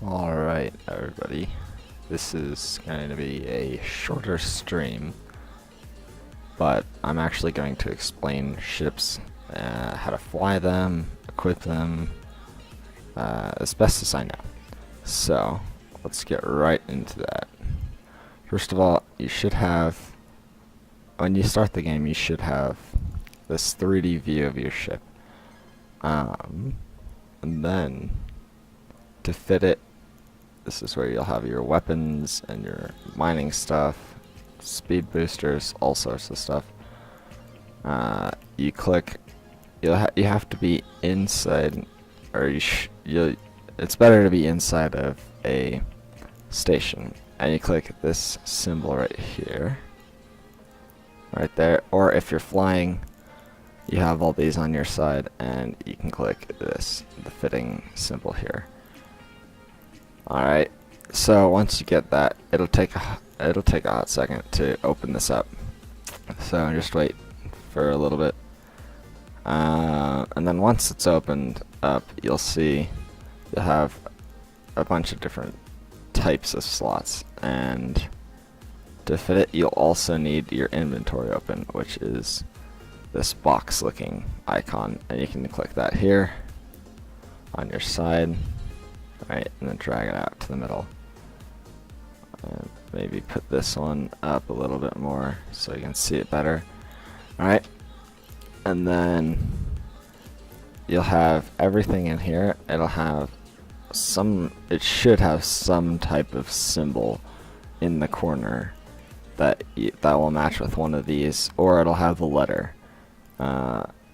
Alright, everybody. This is going to be a shorter stream, but I'm actually going to explain ships, how to fly them, equip them, as best as I know. So, let's get right into that. First of all, you should have, when you start the game, you should have this 3D view of your ship. And then, to fit it, this is where you'll have your weapons and your mining stuff, speed boosters, all sorts of stuff. You click, you have to be inside, or it's better to be inside of a station, and you click this symbol right here, right there. Or if you're flying, you have all these on your side, and you can click this, the fitting symbol here. Alright, so once you get that, it'll take a hot second to open this up. So just wait for a little bit. And then once it's opened up, you'll see you'll have a bunch of different types of slots. And to fit it, you'll also need your inventory open, which is this box looking icon. And you can click that here on your side. Right, and then drag it out to the middle. And maybe put this one up a little bit more so you can see it better. Alright, and then you'll have everything in here. It should have some type of symbol in the corner that will match with one of these, or it'll have a letter.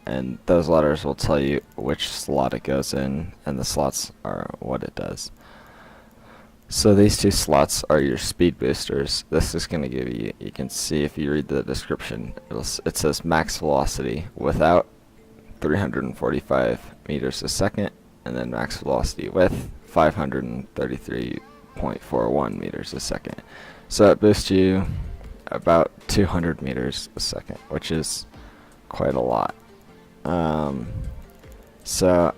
And those letters will tell you which slot it goes in, and the slots are what it does. So these two slots are your speed boosters. This is going to give you, you can see if you read the description, it says max velocity without 345 meters a second, and then max velocity with 533.41 meters a second. So it boosts you about 200 meters a second, which is quite a lot. So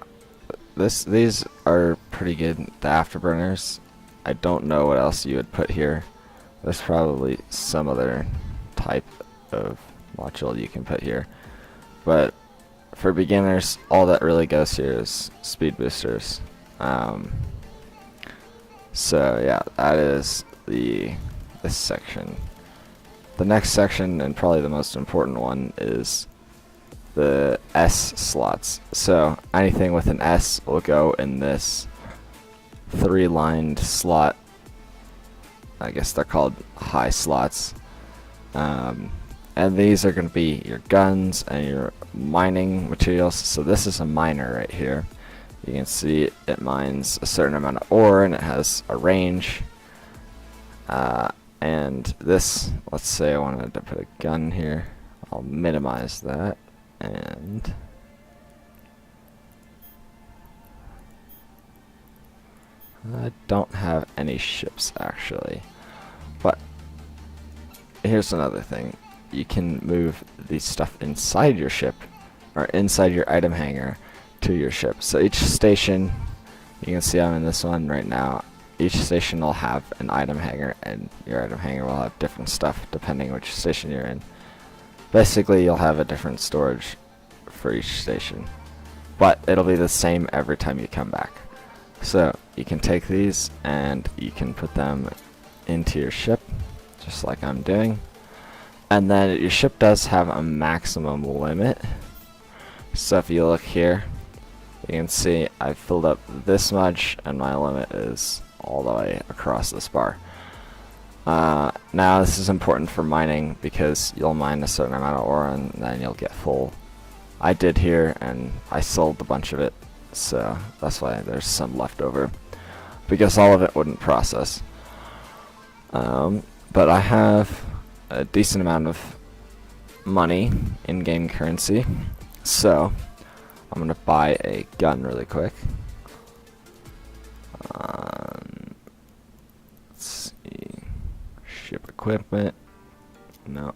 these are pretty good. The Afterburners, I don't know what else you would put here. There's probably some other type of module you can put here, but for beginners, all that really goes here is speed boosters. So yeah, that is this section. The next section, and probably the most important one, is the S slots. So anything with an S will go in this 3-lined slot. I guess they're called high slots. And these are going to be your guns and your mining materials. So this is a miner right here. You can see it mines a certain amount of ore, and it has a range. And this, let's say I wanted to put a gun here. I'll minimize that. And I don't have any ships actually, but here's another thing. You can move the stuff inside your ship, or inside your item hangar, to your ship. So each station, you can see I'm in this one right now, each station will have an item hangar, and your item hangar will have different stuff depending which station you're in. Basically, you'll have a different storage for each station, but it'll be the same every time you come back. So you can take these and you can put them into your ship, just like I'm doing. And then your ship does have a maximum limit. So if you look here, you can see I've filled up this much, and my limit is all the way across this bar. Now this is important for mining, because you'll mine a certain amount of ore and then you'll get full. I did here, and I sold a bunch of it, so that's why there's some left over, because all of it wouldn't process. But I have a decent amount of money, in-game currency, so I'm gonna buy a gun really quick. Let's see. Ship equipment. No.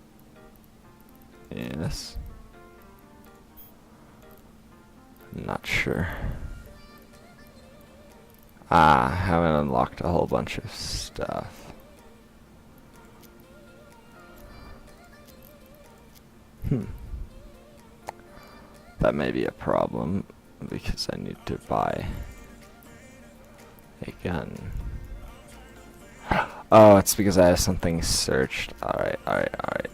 Yes. Not sure. I haven't unlocked a whole bunch of stuff. That may be a problem because I need to buy a gun. Oh, it's because I have something searched. Alright.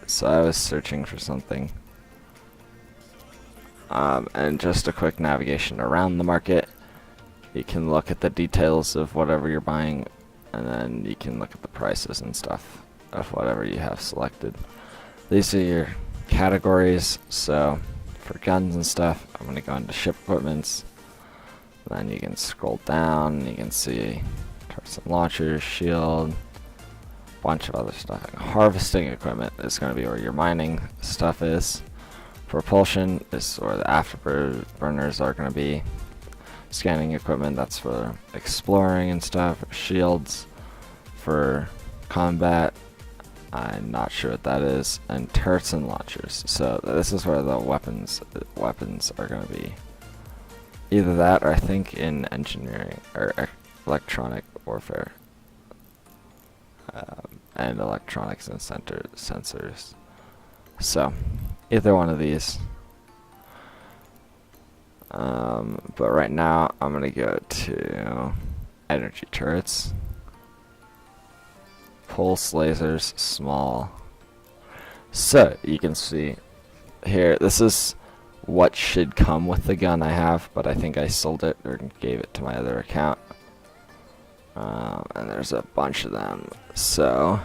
So I was searching for something. And just a quick navigation around the market. You can look at the details of whatever you're buying, and then you can look at the prices and stuff of whatever you have selected. These are your categories, so for guns and stuff, I'm going to go into ship equipments. Then you can scroll down, you can see turrets and launchers, shield, bunch of other stuff. Harvesting equipment is going to be where your mining stuff is. Propulsion is where the afterburners are going to be. Scanning equipment, that's for exploring and stuff. Shields for combat, I'm not sure what that is. And turrets and launchers. So this is where the weapons are going to be. Either that, or I think in engineering or electronic warfare, and electronics and sensors. So either one of these. But right now I'm gonna go to energy turrets, pulse lasers, small. So you can see here, this is what should come with the gun I have, but I think I sold it or gave it to my other account. And there's a bunch of them. So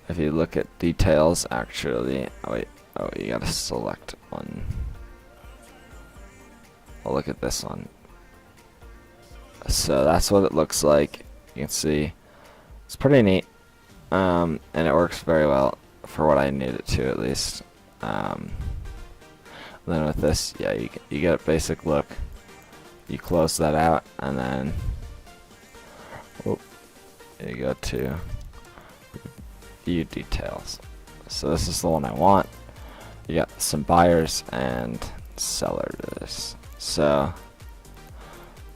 if you look at details, actually, you gotta select one. I'll look at this one. So that's what it looks like. You can see it's pretty neat, and it works very well for what I need it to, at least. Then with this, yeah, you get a basic look. You close that out, and then you go to view details. So this is the one I want. You got some buyers and sellers. So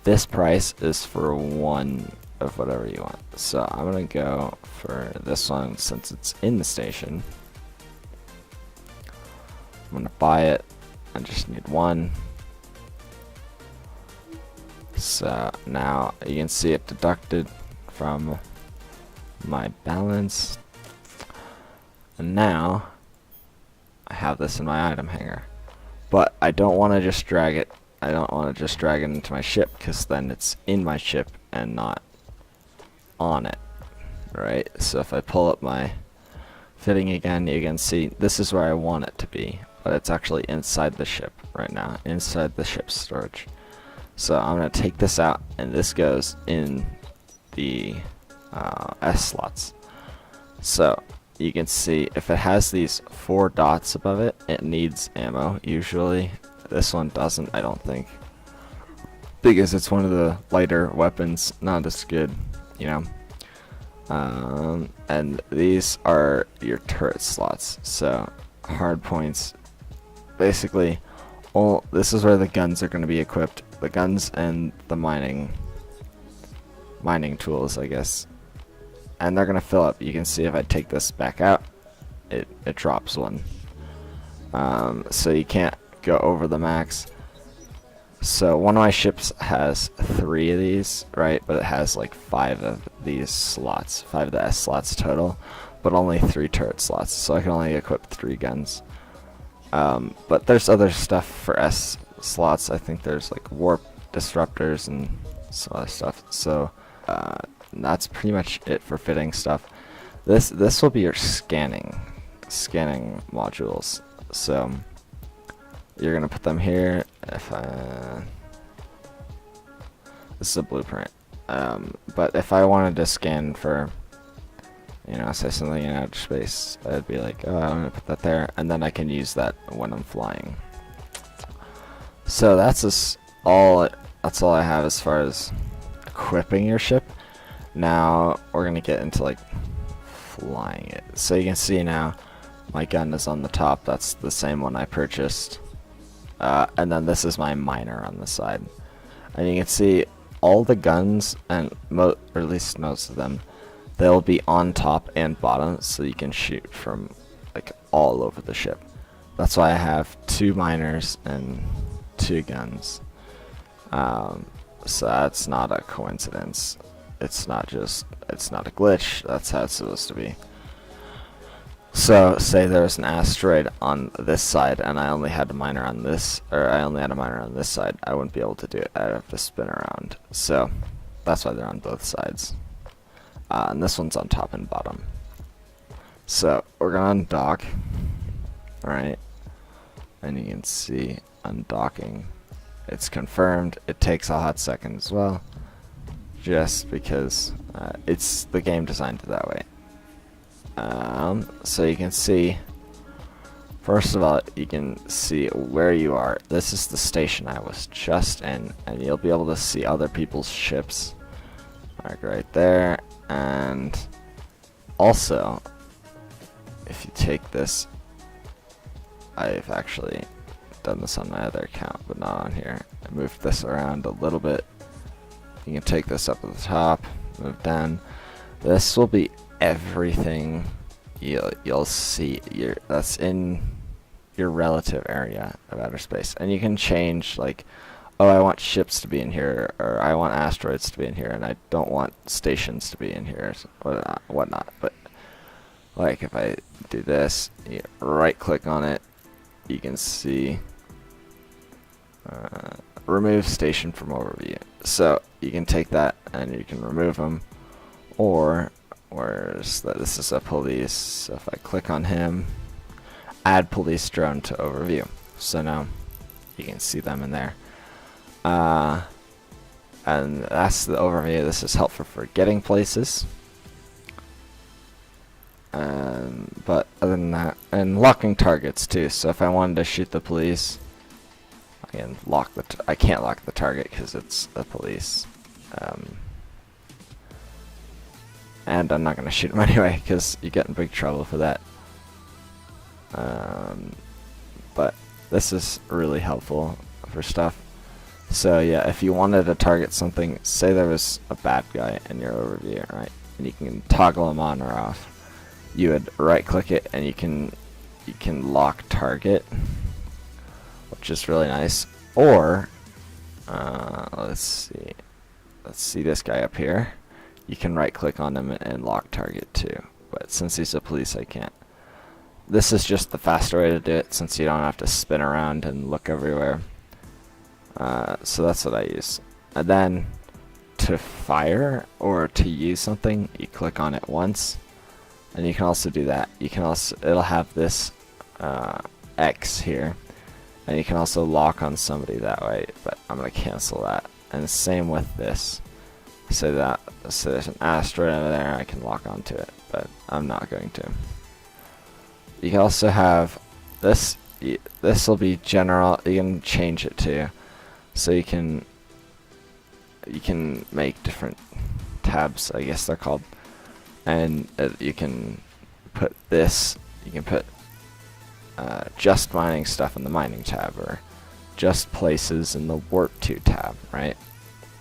this price is for one of whatever you want. So I'm gonna go for this one since it's in the station. I'm gonna buy it. I just need one. So now you can see it deducted from my balance. And now I have this in my item hanger. But I don't want to just drag it. I don't want to just drag it into my ship, because then it's in my ship and not on it. Right? So if I pull up my fitting again, you can see this is where I want it to be. But it's actually inside the ship right now, inside the ship's storage. So I'm going to take this out, and this goes in the S slots. So you can see if it has these 4 dots above it, it needs ammo usually. This one doesn't, I don't think, because it's one of the lighter weapons, not as good, you know. And these are your turret slots. So hard points, basically this is where the guns are going to be equipped. The guns and the mining tools, I guess. And they're going to fill up. You can see if I take this back out, it drops one. So you can't go over the max. So one of my ships has 3 of these, right? But it has like 5 of these slots, 5 of the S slots total, but only 3 turret slots. So I can only equip 3 guns. But there's other stuff for S slots. I think there's like warp disruptors and some other stuff. So that's pretty much it for fitting stuff. This will be your scanning modules. So you're gonna put them here. If this is a blueprint, but if I wanted to scan for, you know, say something in outer space, I'd be like, oh, I'm gonna put that there, and then I can use that when I'm flying. So that's all I have as far as equipping your ship. Now we're gonna get into like flying it. So you can see now my gun is on the top. That's the same one I purchased. And then this is my miner on the side. And you can see all the guns, and or at least most of them, they'll be on top and bottom, so you can shoot from like all over the ship. That's why I have 2 miners and 2 guns. So that's not a coincidence. It's not a glitch. That's how it's supposed to be. So say there's an asteroid on this side and I only had a miner on this, or I only had a miner on this side, I wouldn't be able to do it. I'd have to spin around. So that's why they're on both sides. And this one's on top and bottom. So we're gonna undock. Alright. And you can see undocking. It's confirmed. It takes a hot second as well. Just because it's the game designed it that way. So you can see, first of all, you can see where you are. This is the station I was just in, and you'll be able to see other people's ships, like right there. And also, if you take this, I've actually done this on my other account, but not on here. I moved this around a little bit. You can take this up at the top, move down. This will be everything you'll see that's in your relative area of outer space. And you can change, like, oh, I want ships to be in here, or I want asteroids to be in here, and I don't want stations to be in here, or whatnot. But like if I do this, you right click on it, you can see remove station from overview. So you can take that and you can remove them, or where's that? This is a police. So if I click on him, add police drone to overview. So now you can see them in there. And that's the overview. This is helpful for getting places. But other than that, and locking targets too. So if I wanted to shoot the police, I can lock the. I can't lock the target because it's the police. And I'm not going to shoot him anyway because you get in big trouble for that. But this is really helpful for stuff. So yeah, if you wanted to target something, say there was a bad guy in your overview, right, and you can toggle him on or off, you would right click it and you can lock target, which is really nice. Or let's see this guy up here. You can right click on him and lock target too, but since he's a police, I can't. This is just the faster way to do it, since you don't have to spin around and look everywhere. So that's what I use. And then to fire or to use something, you click on it once, and you can also do that. You can also, it'll have this X here, and you can also lock on somebody that way, but I'm gonna cancel that. And the same with this. So there's an asteroid over there, I can lock onto it, but I'm not going to. You can also have this. This will be general. You can change it too, so you can make different tabs, I guess they're called, and you can put this. You can put just mining stuff in the mining tab, or just places in the warp to tab, right?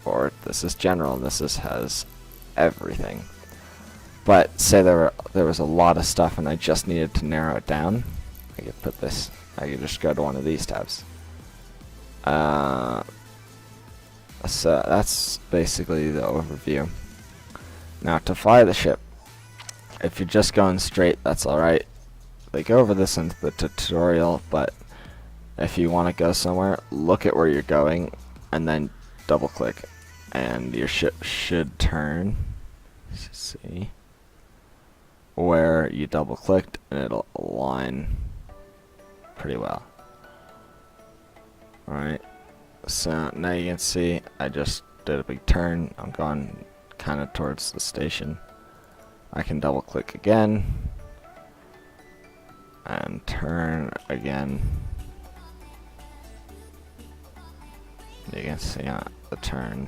Or this is general, and this has everything. But say there was a lot of stuff and I just needed to narrow it down, I could put this. I could just go to one of these tabs. So that's basically the overview. Now to fly the ship, if you're just going straight, that's alright. They go over this in the tutorial, but if you want to go somewhere, look at where you're going and then double click, and your ship should turn. Let's see where you double clicked, and it'll align pretty well. Alright, so now you can see I just did a big turn. I'm going kind of towards the station. I can double click again and turn again. You can see the turn.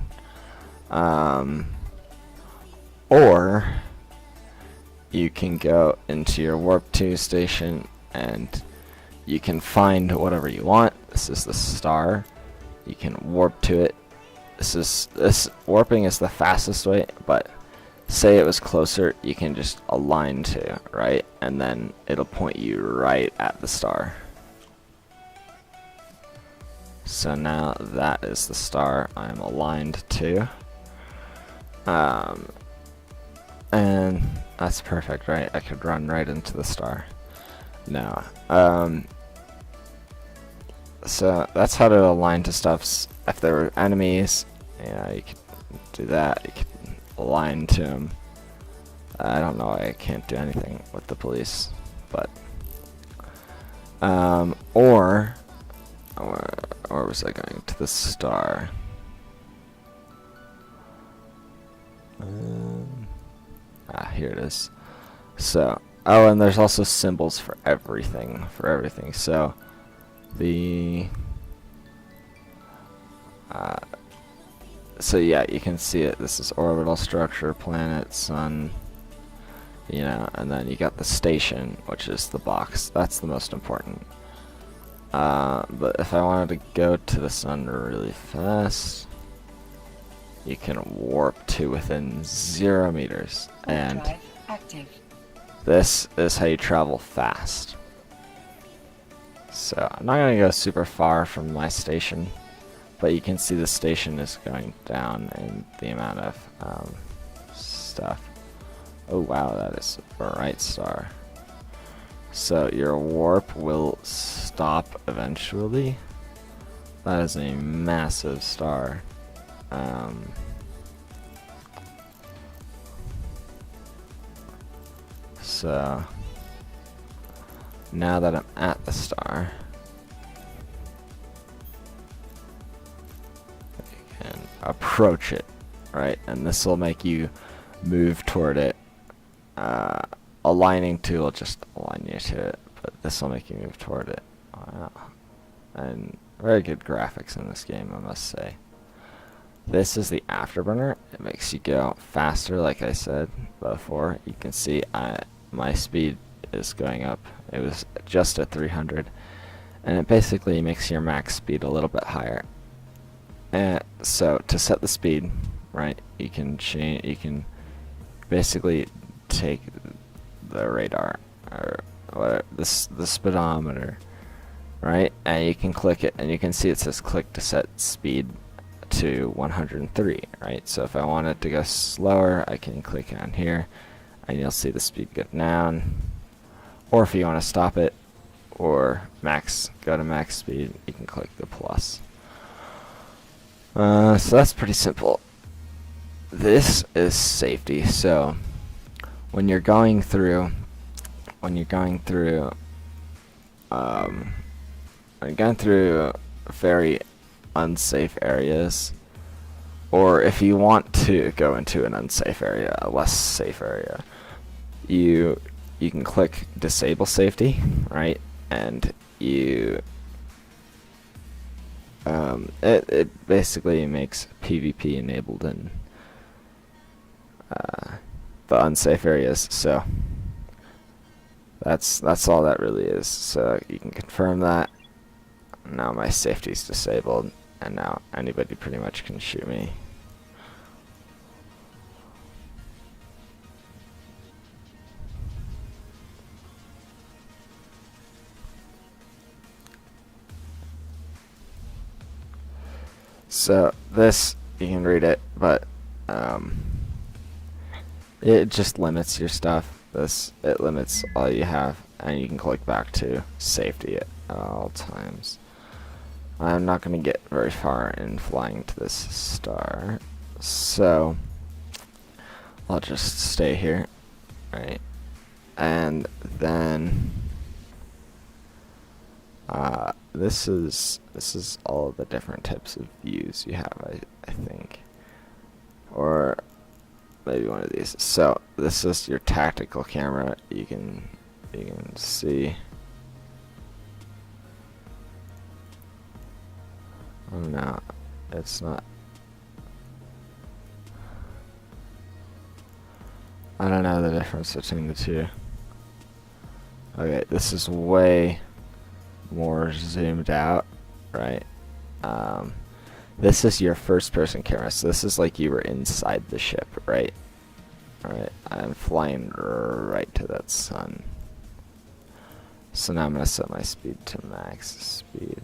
Or you can go into your warp 2 station and you can find whatever you want. This is the star. You can warp to it this warping is the fastest way, but say it was closer, you can just align to, right? And then it'll point you right at the star. So now that is the star I'm aligned to. And that's perfect, right? I could run right into the star. Now, so that's how to align to stuff. If there were enemies, yeah, you could do that. You could align to them. I don't know, I can't do anything with the police, but or was I going to the star? Here it is. So, oh, and there's also symbols for everything, So, so yeah, you can see it. This is orbital structure, planet, sun, you know, and then you got the station, which is the box. That's the most important. But if I wanted to go to the sun really fast, you can warp to within 0 meters, and this is how you travel fast. So I'm not going to go super far from my station, but you can see the station is going down in the amount of stuff. Oh wow, that is a bright star. So your warp will stop eventually. That is a massive star. So now that I'm at the star, you can approach it, right? And this will make you move toward it. Aligning to will just align you to it, but this will make you move toward it. Wow. And very good graphics in this game, I must say. This is the Afterburner. It makes you go faster, like I said before. You can see my speed is going up. It was just at 300, and it basically makes your max speed a little bit higher. And so to set the speed, right, you can change. You can basically take the radar or the speedometer, right, and you can click it, and you can see it says click to set speed to 103, right? So if I wanted to go slower, I can click on here, and you'll see the speed go down. Or if you want to stop it or go to max speed, you can click the plus. So that's pretty simple. This is safety. So when you're going through very unsafe areas, or if you want to go into an unsafe area, a less safe area, you can click disable safety, right? And it basically makes PvP enabled in the unsafe areas. So that's all that really is. So you can confirm that. Now my safety is disabled, and now anybody pretty much can shoot me. So this, you can read it, but it just limits your stuff. It limits all you have, and you can click back to safety at all times. I'm not going to get very far in flying to this star, so I'll just stay here, right? And then this is all the different types of views you have, I think, or maybe one of these. So this is your tactical camera. You can see. Oh no, it's not. I don't know the difference between the two. Okay, this is way more zoomed out, right? This is your first person camera, so this is like you were inside the ship, right? Alright, I'm flying right to that sun. So now I'm going to set my speed to max speed.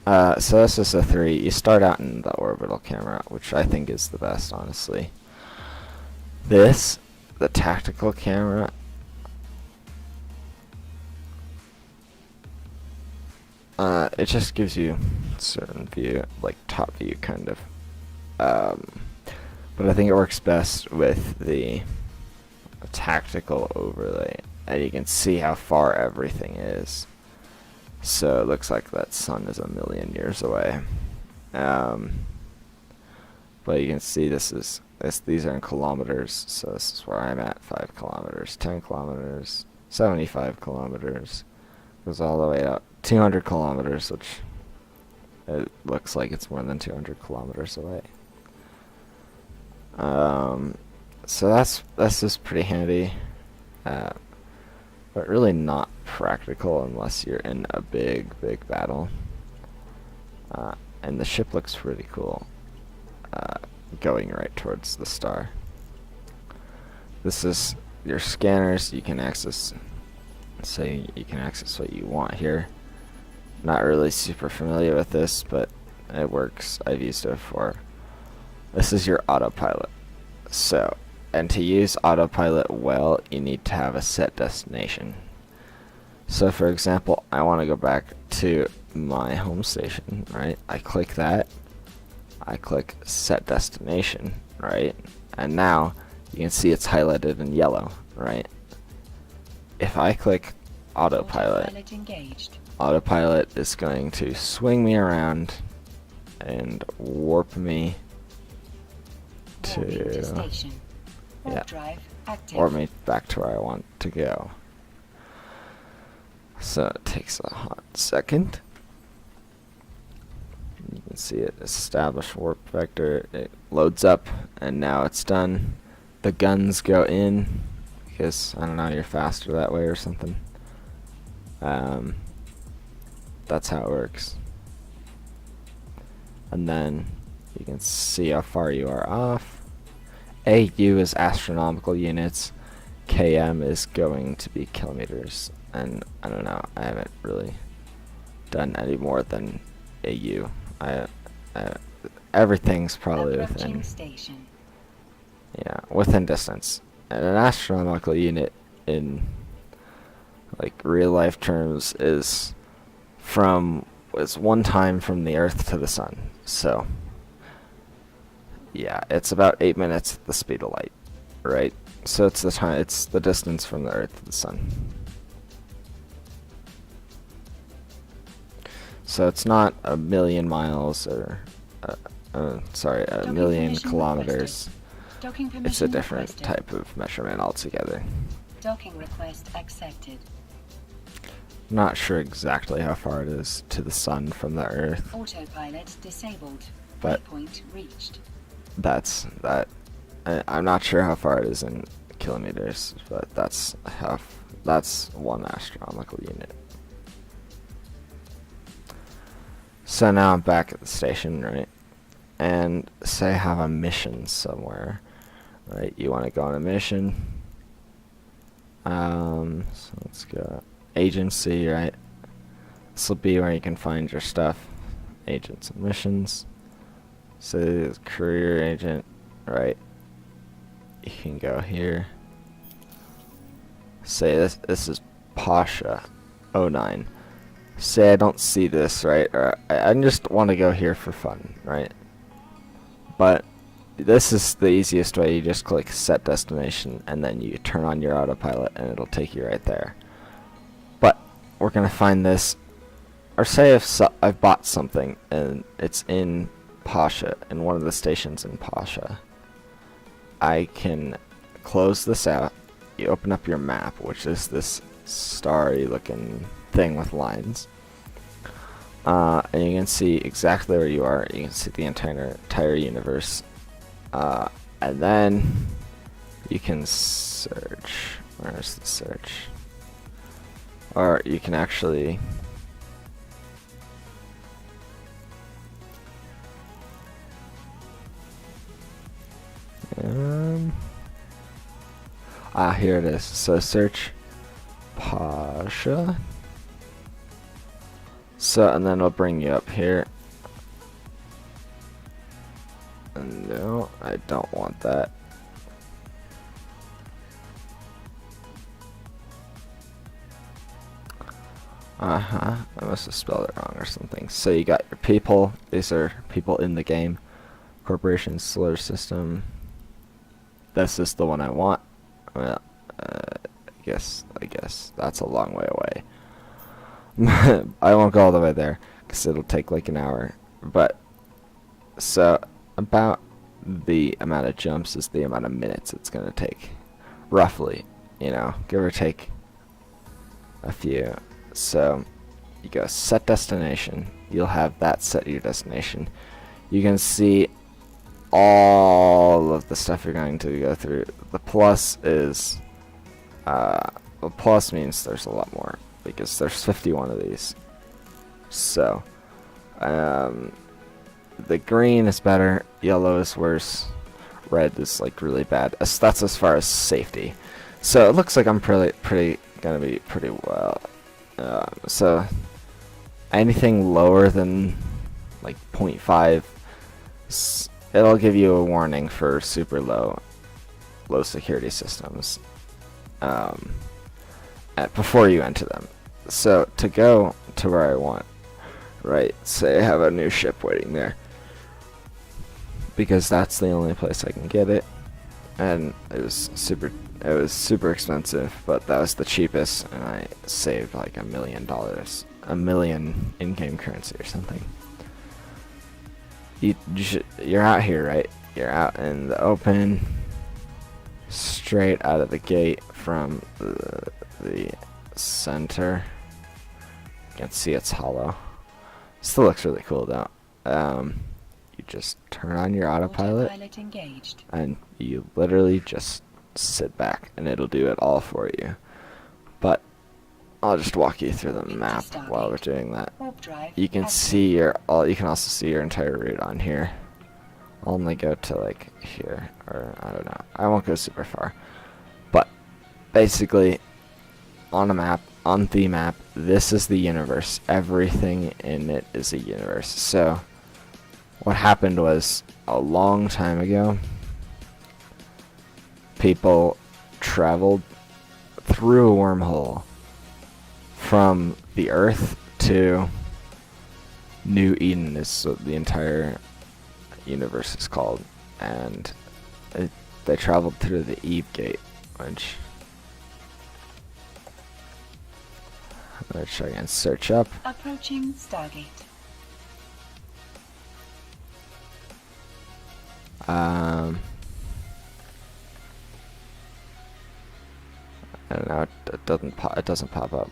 So this is a 3. You start out in the orbital camera, which I think is the best, honestly. This, the tactical camera, it just gives you a certain view, like top view kind of. But I think it works best with the tactical overlay, and you can see how far everything is. So it looks like that sun is 1,000,000 years away. But you can see these are in kilometers, so this is where I'm at. 5 kilometers, 10 kilometers, 75 kilometers, goes all the way up 200 kilometers, which it looks like it's more than 200 kilometers away. So that's just pretty handy, but really not practical unless you're in a big battle. And the ship looks pretty cool, going right towards the star. This is your scanners. You can access, say you can access what you want here. Not really super familiar with this, but it works. I've used it before. This is your autopilot. So, and to use autopilot well, you need to have a set destination. So for example, I want to go back to my home station, right? I click that, I click set destination, right? And now you can see it's highlighted in yellow, right? If I click autopilot engaged, autopilot is going to swing me around and warp me to station. Yeah, drive active. Warp me back to where I want to go. So it takes a hot second. You can see it establish warp vector. It loads up, and now it's done. The guns go in because I don't know, you're faster that way or something. That's how it works. And then you can see how far you are off. AU is astronomical units. KM is going to be kilometers. And I don't know, I haven't really done any more than AU. Everything's probably within station. Yeah, within distance. And an astronomical unit in like real life terms is one time from the Earth to the Sun. So yeah, it's about 8 minutes at the speed of light, right? So it's the distance from the Earth to the Sun. So it's not 1,000,000 miles or, sorry, 1,000,000 kilometers. It's a different type of measurement altogether. Docking request accepted. Not sure exactly how far it is to the Sun from the Earth. Autopilot disabled. But point reached. That's that. I'm not sure how far it is in kilometers, but that's 1 astronomical unit. So now I'm back at the station, right? And say I have a mission somewhere, right? You want to go on a mission. So let's go agency, right? This will be where you can find your stuff. Agents and missions. So this is career agent, right? You can go here. Say this is Pasha 09. Say I don't see this, right? Or I just want to go here for fun, right? But this is the easiest way. You just click set destination and then you turn on your autopilot and it'll take you right there. But we're gonna find this, or say if I've bought something and it's in Pasha, in one of the stations in Pasha, I can close this out. You open up your map, which is this starry looking thing with lines, and you can see exactly where you are. You can see the entire universe, and then you can search. Where's the search? Or you can actually Ah, here it is. So search Pasha. So, and then it'll bring you up here. No, I don't want that. I must have spelled it wrong or something. So you got your people. These are people in the game. Corporation, solar system. This is the one I want. Well, I guess that's a long way away. I won't go all the way there because it'll take like an hour. But so about the amount of jumps is the amount of minutes it's gonna take, roughly. You know, give or take a few. So you go set destination. You'll have that set your destination. You can see all of the stuff you're going to go through. The plus is the plus means there's a lot more because there's 51 of these. So the green is better, yellow is worse, red is like really bad. That's as far as safety. So it looks like I'm gonna be pretty well. So anything lower than like 0.5, it'll give you a warning for super low security systems before you enter them. So to go to where I want, right, say I have a new ship waiting there, because that's the only place I can get it, and it was super expensive, but that was the cheapest, and I saved like $1 million, $1 million in-game currency or something. You're out here, right? You're out in the open, straight out of the gate from the center. You can see it's hollow. Still looks really cool though. You just turn on your autopilot engaged, and you literally just sit back and it'll do it all for you. But I'll just walk you through the map while we're doing that. You can see you can also see your entire route on here. I'll only go to like here, or I don't know. I won't go super far. But basically on the map, this is the universe. Everything in it is a universe. So what happened was, a long time ago, people traveled through a wormhole from the Earth to New Eden, is what the entire universe is called, and they traveled through the Eve Gate, which I can search up. Approaching Stargate. I don't know. It doesn't pop up.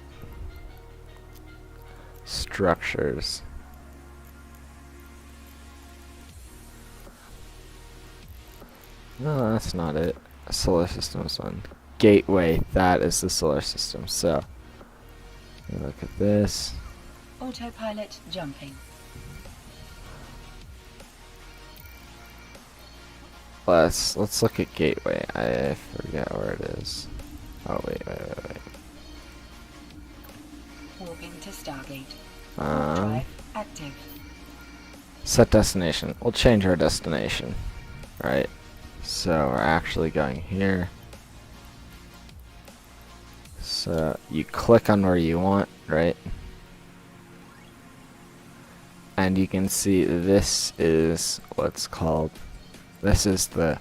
Structures. No, that's not it. Solar system is one. Gateway. That is the solar system. So look at this. Autopilot jumping. Let's look at gateway. I forget where it is. Oh wait. Warping to Stargate. Drive active. Set destination. We'll change our destination. Right. So we're actually going here. So you click on where you want, right? And you can see this is what's called, this is the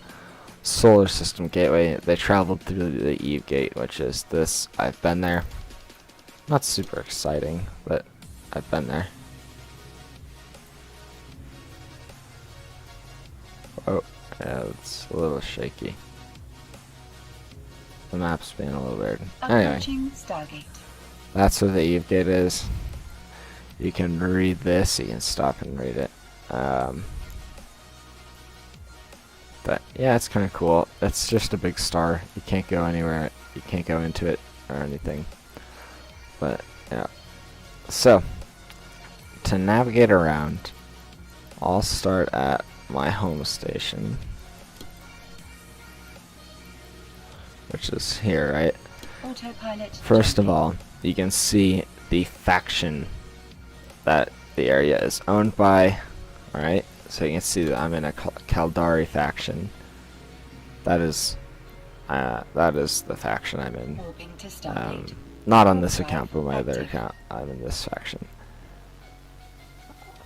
solar system gateway. They traveled through the Eve Gate, which is this. I've been there. Not super exciting, but I've been there. Oh, yeah, it's a little shaky. The map's being a little weird. Anyway, Stargate. That's where the Eve Gate is. You can read this. You can stop and read it. But yeah, it's kind of cool. It's just a big star. You can't go anywhere. You can't go into it or anything. But yeah. So to navigate around, I'll start at my home station, which is here, right? Autopilot First of jumping. all, you can see the faction that the area is owned by. Alright, so you can see that I'm in a Caldari faction. That is the faction I'm in. Warping to Stargate. Not on this Warp account, but drive my other active. account, I'm in this faction.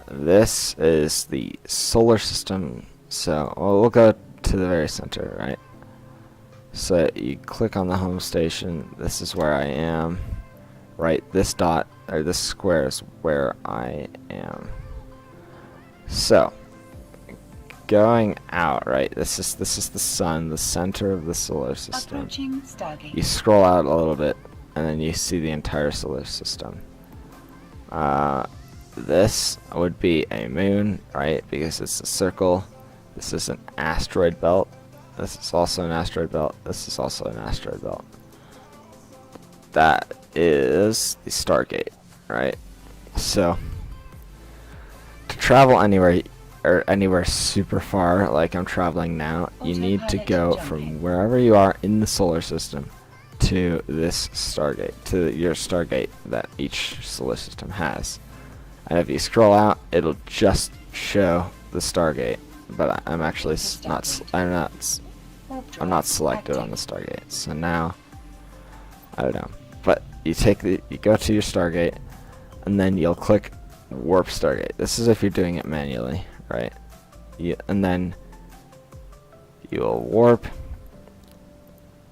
This is the solar system, so we'll go to the very center, right? So you click on the home station, this is where I am, right? This dot, or this square is where I am. So, going out, right? This is the sun, the center of the solar system. Approaching Stargate. You scroll out a little bit, and then you see the entire solar system. This would be a moon, right? Because it's a circle. This is an asteroid belt. This is also an asteroid belt. This is also an asteroid belt. That is the Stargate, right? So, to travel anywhere, or anywhere super far, like I'm traveling now, you need to Autopilot go jumping. from wherever you are in the solar system to this Stargate, to your Stargate that each solar system has. And if you scroll out, it'll just show the Stargate. But I'm actually I'm not selected on the Stargate. So now, I don't know. But you go to your Stargate, and then you'll click Warp Stargate. This is if you're doing it manually, right? And then you'll warp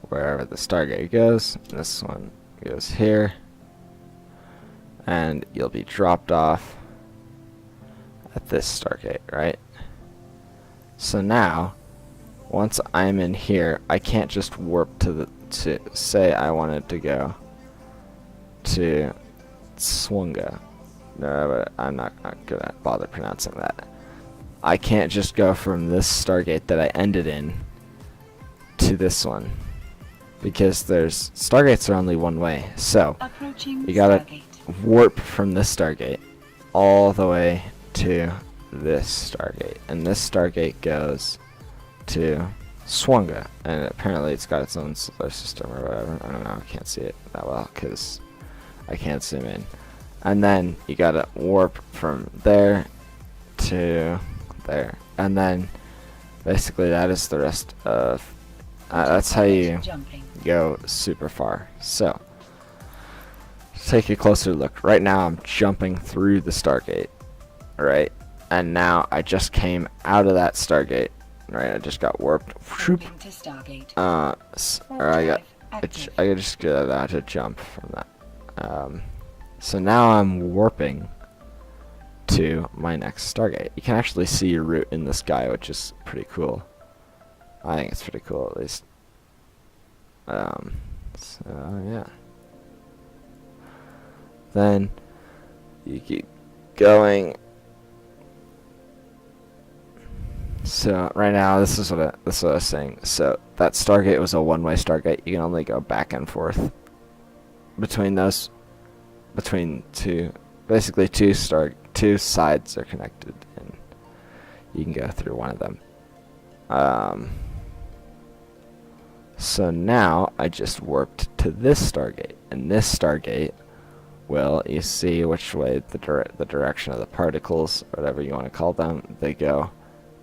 wherever the Stargate goes. This one goes here. And you'll be dropped off at this Stargate, right? So now, once I'm in here, I can't just warp to say I wanted to go to Swunga. No, but I'm not gonna bother pronouncing that. I can't just go from this Stargate that I ended in to this one, because there's Stargates are only one way. So Approaching you gotta Stargate. warp from this Stargate all the way to this Stargate, and this Stargate goes to Swunga, and apparently it's got its own solar system or whatever. I don't know, I can't see it that well because I can't zoom in. And then you gotta warp from there to there, and then basically that is the rest of that's how you Autopilot jumping. go super far. So take a closer look. Right now I'm jumping through the Stargate, right? And now I just came out of that Stargate, right? I just got warped. Whoop. Warping to Stargate. Or I just got to jump from that. So now I'm warping to my next Stargate. You can actually see your route in the sky, which is pretty cool. I think it's pretty cool, at least. So yeah. Then you keep going. So right now, this is what I was saying. So that Stargate was a one-way Stargate. You can only go back and forth between those, basically two sides are connected, and you can go through one of them. So now I just warped to this Stargate, and this Stargate, well, you see which way the direction of the particles, whatever you want to call them, they go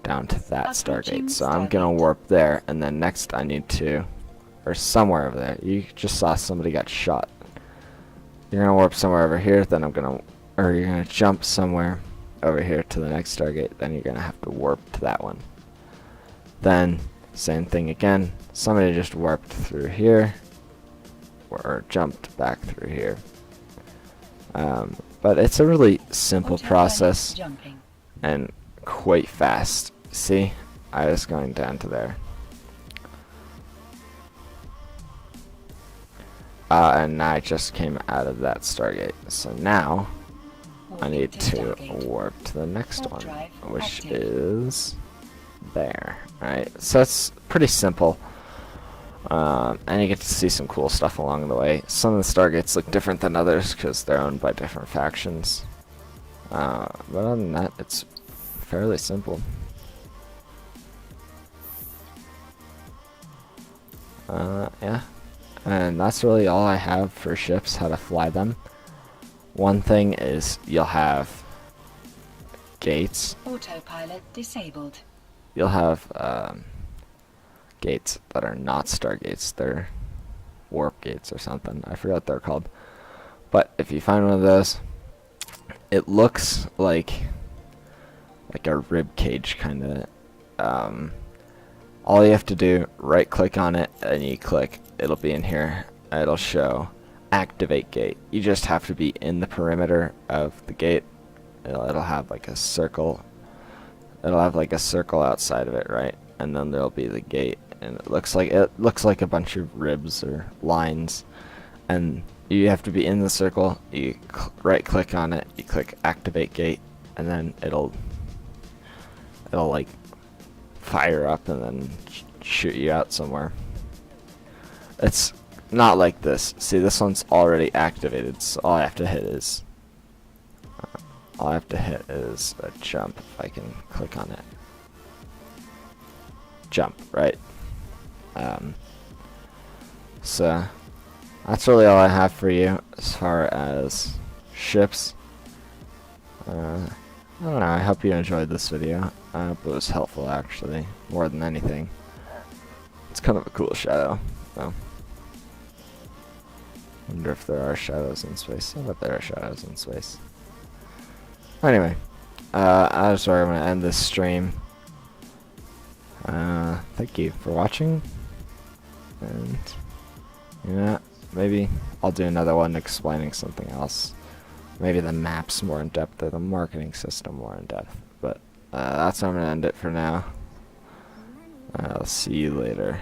down to that Approaching Stargate. So I'm gonna Stargate. warp there, and then next I need to, or somewhere over there. You just saw somebody got shot. You're gonna warp somewhere over here, then you're gonna jump somewhere over here to the next Stargate, then you're gonna have to warp to that one. Then, same thing again, somebody just warped through here, or jumped back through here. But it's a really simple Autopilot process, jumping. and quite fast. See, I was going down to there. And I just came out of that Stargate. So now I Warping need to Stargate. warp to the next Warp one, drive which active. is there. Right, so it's pretty simple. And you get to see some cool stuff along the way. Some of the Stargates look different than others because they're owned by different factions. But other than that, it's fairly simple. Yeah. And that's really all I have for ships, how to fly them. One thing is you'll have gates. Autopilot disabled. You'll have gates that are not Stargates. They're warp gates or something. I forgot what they're called. But if you find one of those, it looks like a rib cage kind of. All you have to do, right click on it and you click, it'll be in here. It'll show activate gate. You just have to be in the perimeter of the gate. It'll have like a circle. It'll have like a circle outside of it, right? And then there'll be the gate, and it looks like a bunch of ribs or lines, and you have to be in the circle. You right click on it, you click activate gate, and then it'll like fire up and then shoot you out somewhere. It's not like this. See, this one's already activated, so all I have to hit is a jump. If I can click on it, jump, right? So that's really all I have for you as far as ships. I don't know, I hope you enjoyed this video. I hope it was helpful, actually, more than anything. It's kind of a cool shadow, though. Wonder if there are shadows in space. I bet there are shadows in space. Anyway, that's where I'm going to end this stream. Thank you for watching. And, yeah, maybe I'll do another one explaining something else. Maybe the map's more in depth or the marketing system more in depth. But that's how I'm going to end it for now. I'll see you later.